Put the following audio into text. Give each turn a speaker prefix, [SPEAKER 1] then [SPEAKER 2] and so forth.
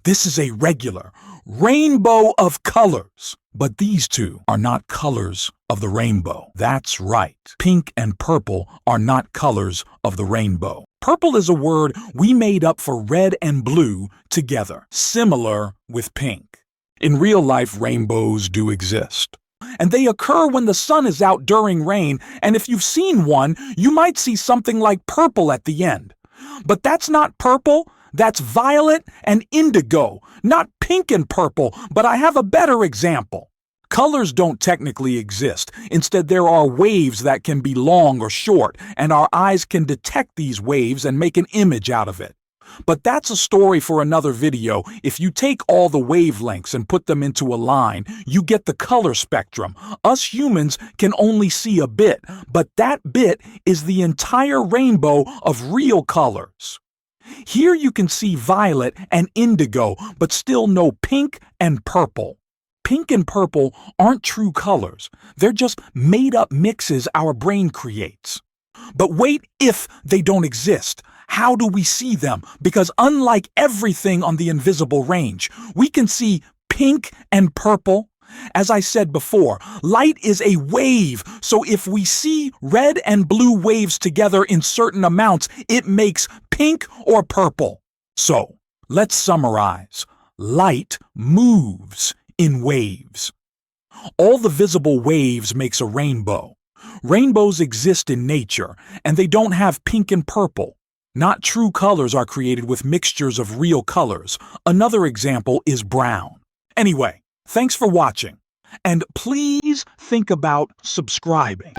[SPEAKER 1] This is a regular rainbow of colors. But these two are not colors of the rainbow. That's right. Pink and purple are not colors of the rainbow. Purple is a word we made up for red and blue together, similar with pink. In real life, rainbows do exist. And they occur when the sun is out during rain, and if you've seen one, you might see something like purple at the end. But that's not purple, that's violet and indigo, not pink and purple, but I have a better example. Colors don't technically exist. Instead, there are waves that can be long or short, and our eyes can detect these waves and make an image out of it. But that's a story for another video. If you take all the wavelengths and put them into a line, you get the color spectrum. Us humans can only see a bit, but that bit is the entire rainbow of real colors. Here you can see violet and indigo, but still no pink and purple. Pink and purple aren't true colors. They're just made-up mixes our brain creates. But wait, if they don't exist, how do we see them? Because unlike everything on the invisible range, we can see pink and purple. As I said before, light is a wave, so if we see red and blue waves together in certain amounts, it makes pink or purple. So, let's summarize. Light moves in waves. All the visible waves makes a rainbow. Rainbows exist in nature, and they don't have pink and purple. Not true colors are created with mixtures of real colors. Another example is brown. Anyway, thanks for watching, and please think about subscribing.